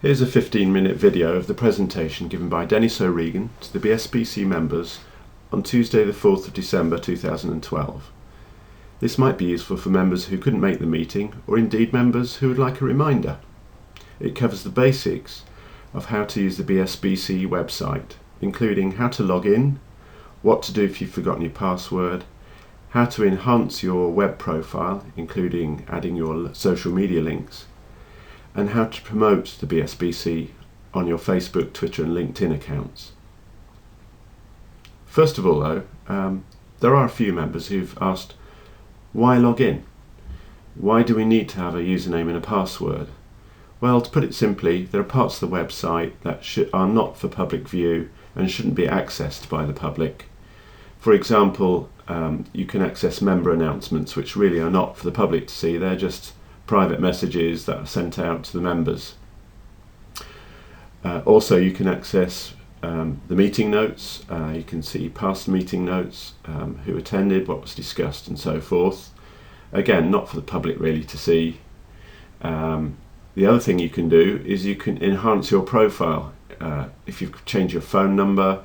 Here's a 15-minute video of the presentation given by Dennis O'Regan to the BSBC members on Tuesday the 4th of December 2012. This might be useful for members who couldn't make the meeting, or indeed members who would like a reminder. It covers the basics of how to use the BSBC website, including how to log in, what to do if you've forgotten your password, how to enhance your web profile, including adding your social media links, and how to promote the BSBC on your Facebook, Twitter and LinkedIn accounts. First of all though, there are a few members who've asked, why log in? Why do we need to have a username and a password? Well, to put it simply, there are parts of the website that are not for public view and shouldn't be accessed by the public. For example, you can access member announcements which really are not for the public to see, they're just private messages that are sent out to the members. Also, you can access the meeting notes, you can see past meeting notes, who attended, what was discussed and so forth. Again, not for the public really to see. The other thing you can do is you can enhance your profile. If you've changed your phone number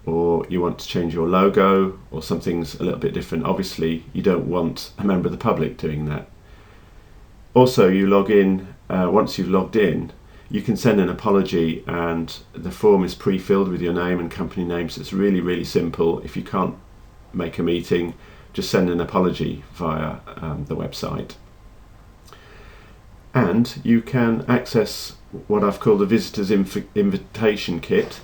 or you want to change your logo or something's a little bit different, obviously you don't want a member of the public doing that. Also, you log in, once you've logged in, you can send an apology and the form is pre-filled with your name and company name, so it's really simple. If you can't make a meeting, just send an apology via the website. And you can access what I've called the Visitor's Invitation Kit.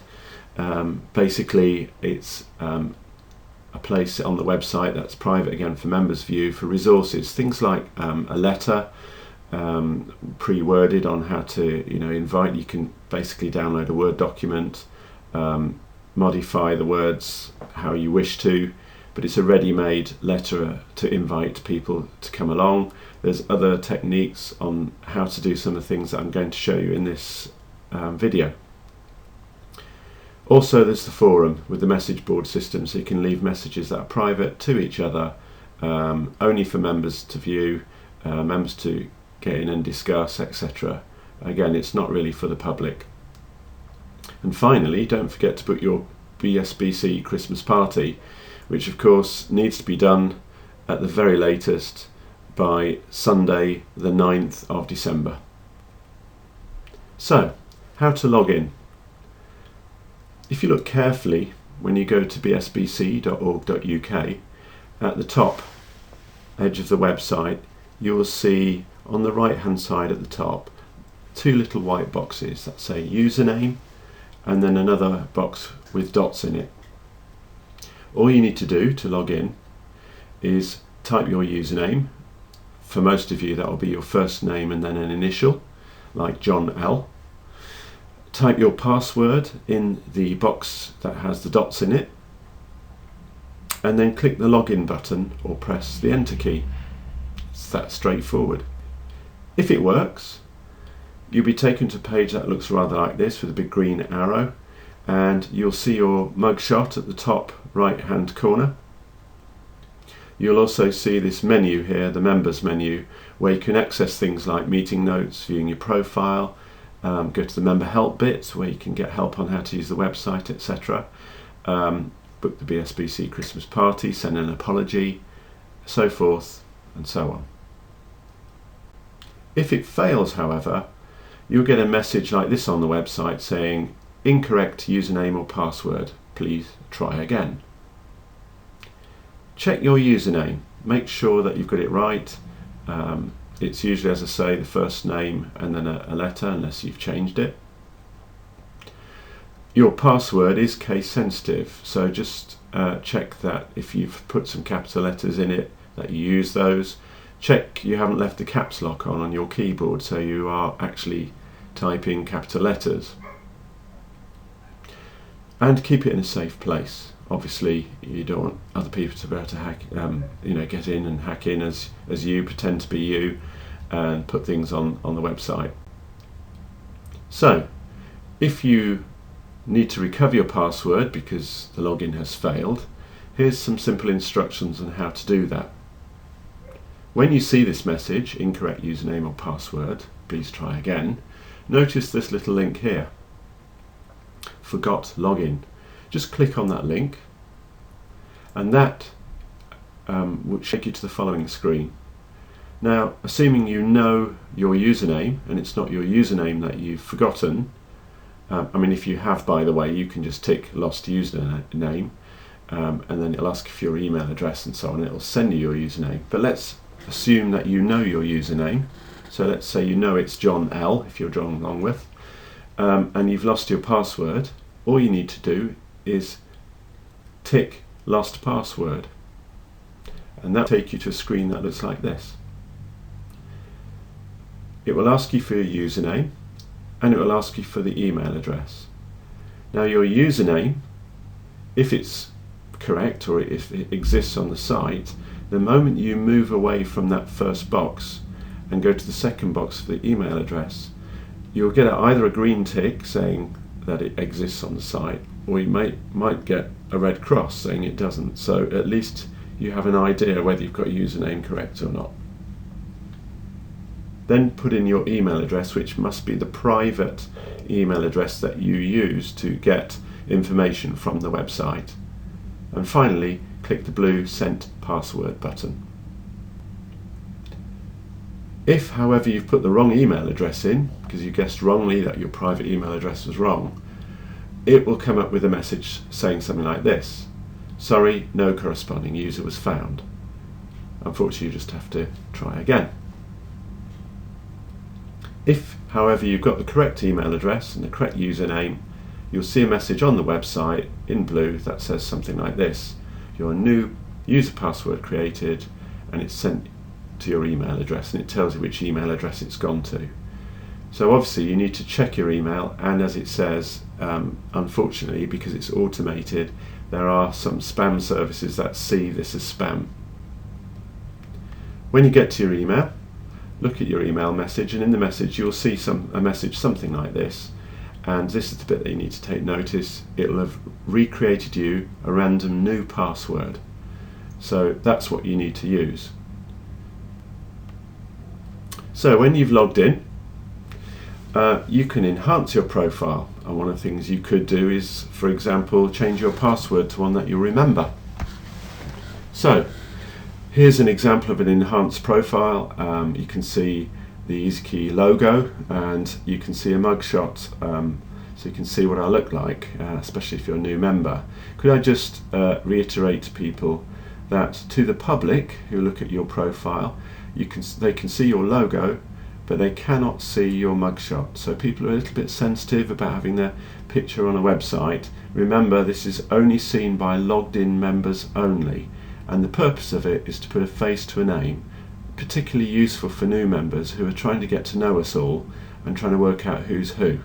Basically, it's a place on the website that's private again for members' view for resources, things like a letter pre-worded on how to invite. You can basically download a Word document, modify the words how you wish to, but it's a ready-made letter to invite people to come along. There's other techniques on how to do some of the things that I'm going to show you in this video. Also, there's the forum with the message board system, so you can leave messages that are private to each other, only for members to view, members to get in and discuss, etc. Again, it's not really for the public. And finally, don't forget to book your BSBC Christmas party, which of course needs to be done at the very latest by Sunday the 9th of December. So, how to log in? If you look carefully when you go to bsbc.org.uk, at the top edge of the website you will see on the right hand side at the top two little white boxes that say username and then another box with dots in it. All you need to do to log in is type your username. For most of you that will be your first name and then an initial, like John L. Type your password in the box that has the dots in it and then click the login button or press the enter key. It's that straightforward. If it works, you'll be taken to a page that looks rather like this with a big green arrow, and you'll see your mugshot at the top right hand corner. You'll also see this menu here, the members menu, where you can access things like meeting notes, viewing your profile, go to the member help bit where you can get help on how to use the website, etc. Book the BSBC Christmas party, send an apology, so forth and so on. If it fails, however, you'll get a message like this on the website saying incorrect username or password, please try again. Check your username, make sure that you've got it right. It's usually, as I say, the first name and then a letter, unless you've changed it. Your password is case sensitive, so just check that if you've put some capital letters in it, that you use those. Check you haven't left the caps lock on your keyboard, so you are actually typing capital letters. And keep it in a safe place. Obviously, you don't want other people to be able to hack, get in and hack in as you, pretend to be you, and put things on the website. So, if you need to recover your password because the login has failed, here's some simple instructions on how to do that. When you see this message, incorrect username or password, please try again, notice this little link here, forgot login. Just click on that link and that will take you to the following screen. Now, assuming you know your username and it's not your username that you've forgotten, I mean, if you have, by the way, you can just tick lost username and then it'll ask for your email address and so on. It'll send you your username. But let's assume that you know your username. So let's say you know it's John L, if you're John Longworth, and you've lost your password. All you need to do is tick lost password, and that will take you to a screen that looks like this. It will ask you for your username and it will ask you for the email address. Now, your username, if it's correct or if it exists on the site, the moment you move away from that first box and go to the second box for the email address, you'll get either a green tick saying that it exists on the site, or you might get a red cross saying it doesn't. So at least you have an idea whether you've got your username correct or not. Then put in your email address, which must be the private email address that you use to get information from the website. And finally, click the blue Send Password button. If, however, you've put the wrong email address in, because you guessed wrongly that your private email address was wrong, it will come up with a message saying something like this: sorry, no corresponding user was found. Unfortunately, you just have to try again. If, however, you've got the correct email address and the correct username, you'll see a message on the website in blue that says something like this: your new user password created, and it's sent to your email address, and it tells you which email address it's gone to. So obviously you need to check your email, and as it says, unfortunately, because it's automated, there are some spam services that see this as spam. When you get to your email, look at your email message, and in the message you'll see a message something like this, and this is the bit that you need to take notice. It will have recreated you a random new password, so that's what you need to use. So when you've logged in, you can enhance your profile, and one of the things you could do is, for example, change your password to one that you remember. So here's an example of an enhanced profile. You can see the EasyKey logo, and you can see a mugshot, so you can see what I look like, especially if you're a new member. Could I just reiterate to people that to the public who look at your profile, they can see your logo, but they cannot see your mugshot. So people are a little bit sensitive about having their picture on a website. Remember, this is only seen by logged in members only, and the purpose of it is to put a face to a name, particularly useful for new members who are trying to get to know us all and trying to work out who's who.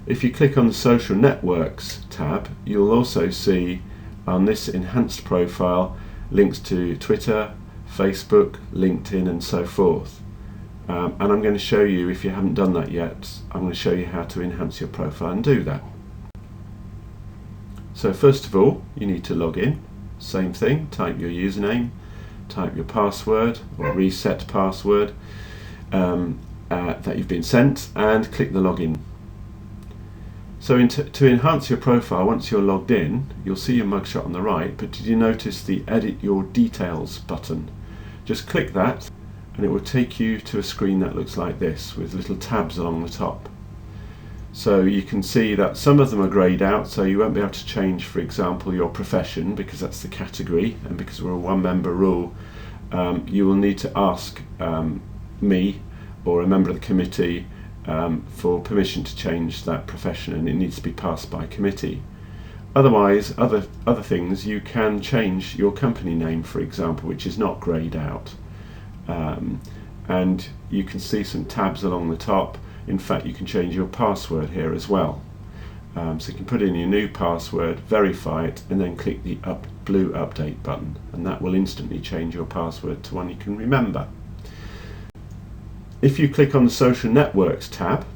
If you click on the Social Networks tab, you'll also see on this enhanced profile links to Twitter, Facebook, LinkedIn and so forth. And I'm going to show you, if you haven't done that yet, I'm going to show you how to enhance your profile and do that. So first of all, you need to log in. Same thing, type your username, type your password or reset password that you've been sent, and click the login. So to enhance your profile, once you're logged in, you'll see your mugshot on the right, but did you notice the Edit Your Details button? Just click that and it will take you to a screen that looks like this with little tabs along the top. So you can see that some of them are greyed out, so you won't be able to change, for example, your profession, because that's the category, and because we're a one-member rule, you will need to ask me or a member of the committee for permission to change that profession, and it needs to be passed by committee. Otherwise, other things, you can change your company name, for example, which is not greyed out, and you can see some tabs along the top. In fact, you can change your password here as well. So you can put in your new password, verify it, and then click the blue update button, and that will instantly change your password to one you can remember. If you click on the Social Networks tab,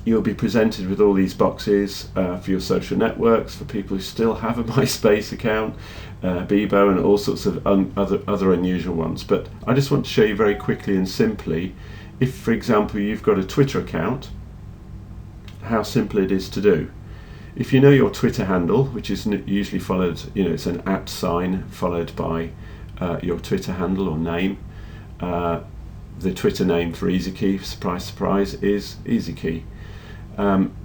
you'll be presented with all these boxes for your social networks, for people who still have a MySpace account, Bebo, and all sorts of other unusual ones. But I just want to show you very quickly and simply, If, for example, you've got a Twitter account, how simple it is to do. If you know your Twitter handle, which is usually followed, it's an @ sign followed by your Twitter handle or name. The Twitter name for EasyKey, surprise, surprise, is EasyKey.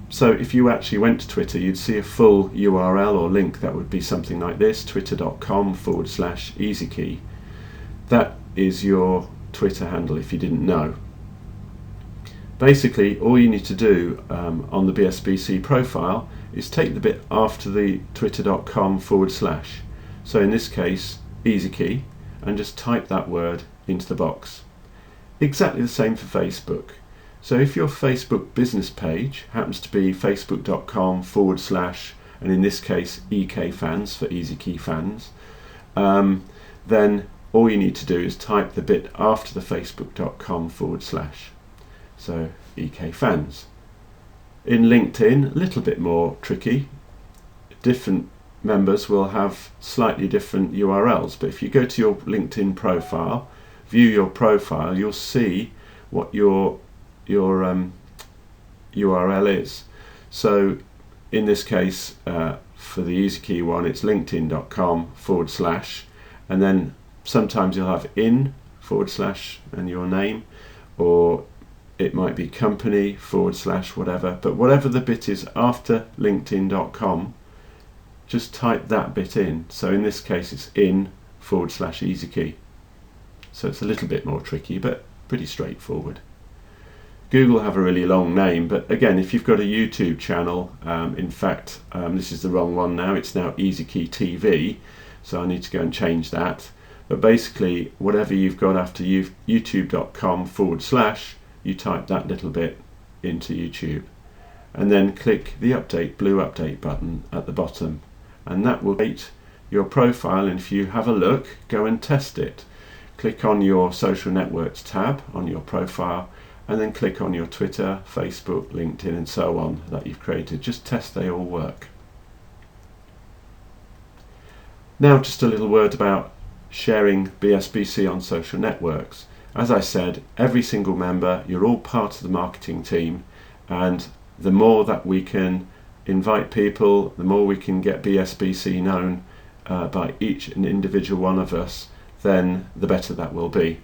So if you actually went to Twitter, you'd see a full URL or link that would be something like this: twitter.com/EasyKey. That is your Twitter handle if you didn't know. Basically, all you need to do on the BSBC profile is take the bit after the twitter.com/. So in this case, EasyKey, and just type that word into the box. Exactly the same for Facebook. So if your Facebook business page happens to be facebook.com/, and in this case EK fans for EasyKey fans, then all you need to do is type the bit after the facebook.com/. So EK fans. In LinkedIn, a little bit more tricky. Different members will have slightly different URLs, but if you go to your LinkedIn profile, view your profile, you'll see what your URL is. So in this case, for the EasyKey one, it's linkedin.com/, and then sometimes you'll have in / and your name, or it might be company / whatever, but whatever the bit is after linkedin.com, just type that bit in. So in this case it's in / EasyKey. So it's a little bit more tricky, but pretty straightforward. Google have a really long name, but again, if you've got a YouTube channel, in fact, this is the wrong one now, it's now EasyKey TV, so I need to go and change that. But basically, whatever you've got after youtube.com/, you type that little bit into YouTube, and then click the blue update button at the bottom, and that will create your profile. And if you have a look, go and test it. Click on your social networks tab on your profile, and then click on your Twitter, Facebook, LinkedIn, and so on that you've created. Just test they all work. Now just a little word about sharing BSBC on social networks. As I said, every single member, you're all part of the marketing team, and the more that we can invite people, the more we can get BSBC known by each and individual one of us, then the better that will be.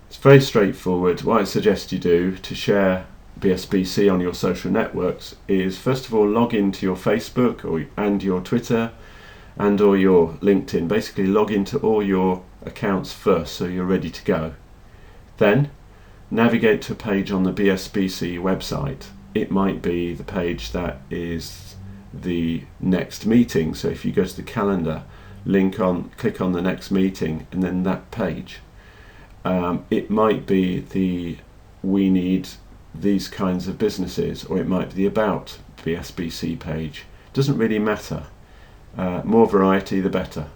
It's very straightforward. What I suggest you do to share BSBC on your social networks is, first of all, log into your Facebook and your Twitter or your LinkedIn. Basically log into all your accounts first so you're ready to go. Then navigate to a page on the BSBC website. It might be the page that is the next meeting. So if you go to the calendar, click on the next meeting, and then that page. It might be the we need these kinds of businesses, or it might be the about BSBC page. Doesn't really matter. More variety the better.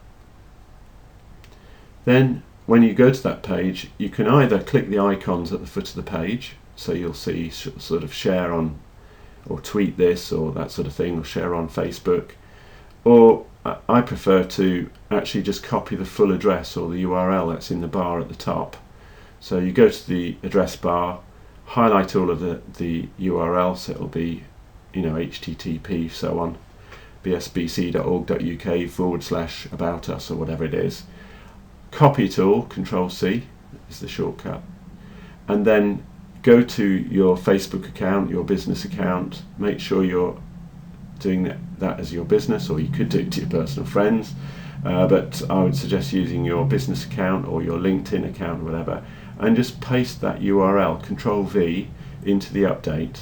Then when you go to that page, you can either click the icons at the foot of the page, so you'll see sort of share on or tweet this or that sort of thing, or share on Facebook, or I prefer to actually just copy the full address or the URL that's in the bar at the top. So you go to the address bar, highlight all of the URL, so it'll be HTTP so on, bsbc.org.uk / about us or whatever it is. Copy it all, Control-C is the shortcut, and then go to your Facebook account, your business account. Make sure you're doing that as your business, or you could do it to your personal friends, but I would suggest using your business account or your LinkedIn account or whatever, and just paste that URL, Control-V, into the update.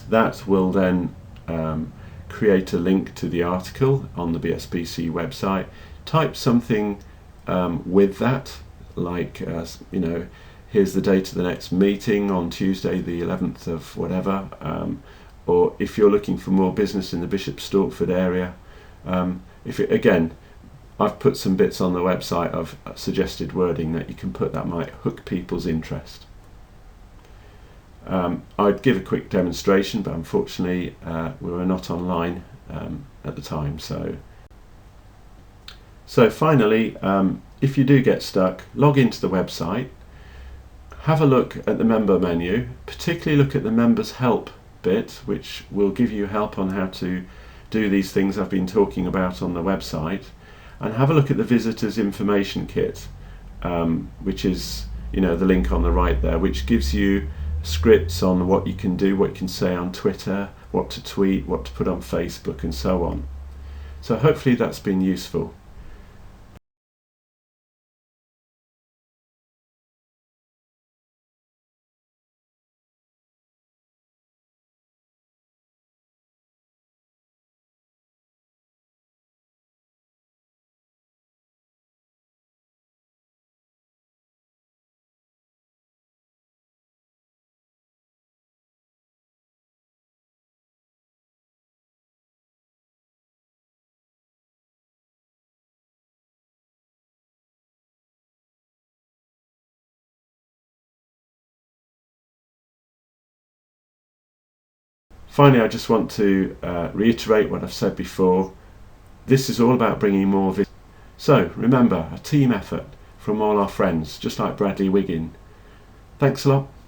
That will then create a link to the article on the BSBC website. Type something with that, like here's the date of the next meeting on Tuesday the 11th of whatever, or if you're looking for more business in the Bishop Stortford area, again, I've put some bits on the website of suggested wording that you can put that might hook people's interest. I'd give a quick demonstration, but unfortunately we were not online at the time. So finally, if you do get stuck, log into the website have a look at the member menu, particularly look at the members help bit, which will give you help on how to do these things I've been talking about on the website, and have a look at the visitors information kit, which is the link on the right there, which gives you scripts on what you can do, what you can say on Twitter, what to tweet, what to put on Facebook, and so on. So hopefully that's been useful. Finally, I just want to reiterate what I've said before. This is all about bringing more visitors. So remember, a team effort from all our friends, just like Bradley Wiggin. Thanks a lot.